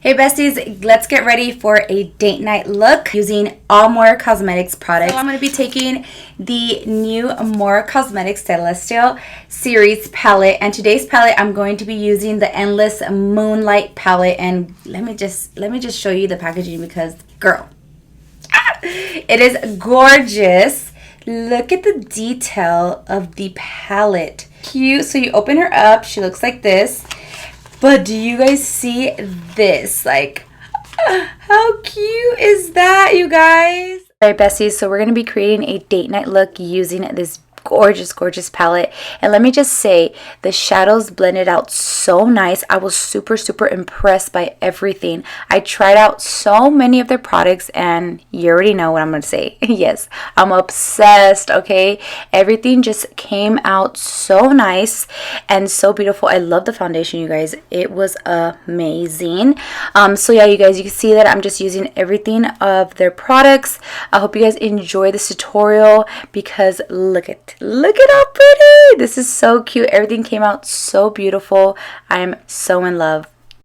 Hey besties, let's get ready for a date night look using all MOIRA Cosmetics products. So I'm going to be taking the new MOIRA Cosmetics Celestial Series palette, and today's palette I'm going to be using the Endless Moonlight palette. And let me just show you the packaging because girl, it is gorgeous. Look at the detail of the palette. Cute. So you open her up, she looks like this. But do you guys see this? Like, how cute is that, you guys? All right, besties, so we're going to be creating a date night look using this gorgeous palette. And let me just say, the shadows blended out so nice. I was super impressed by everything. I tried out so many of their products and you already know what I'm going to say. Yes, I'm obsessed, okay? Everything just came out so nice and so beautiful. I love the foundation, you guys. It was amazing. So yeah, you guys, you can see that I'm just using everything of their products. I hope you guys enjoy this tutorial because look at how pretty. This is so cute. Everything came out so beautiful. I am so in love.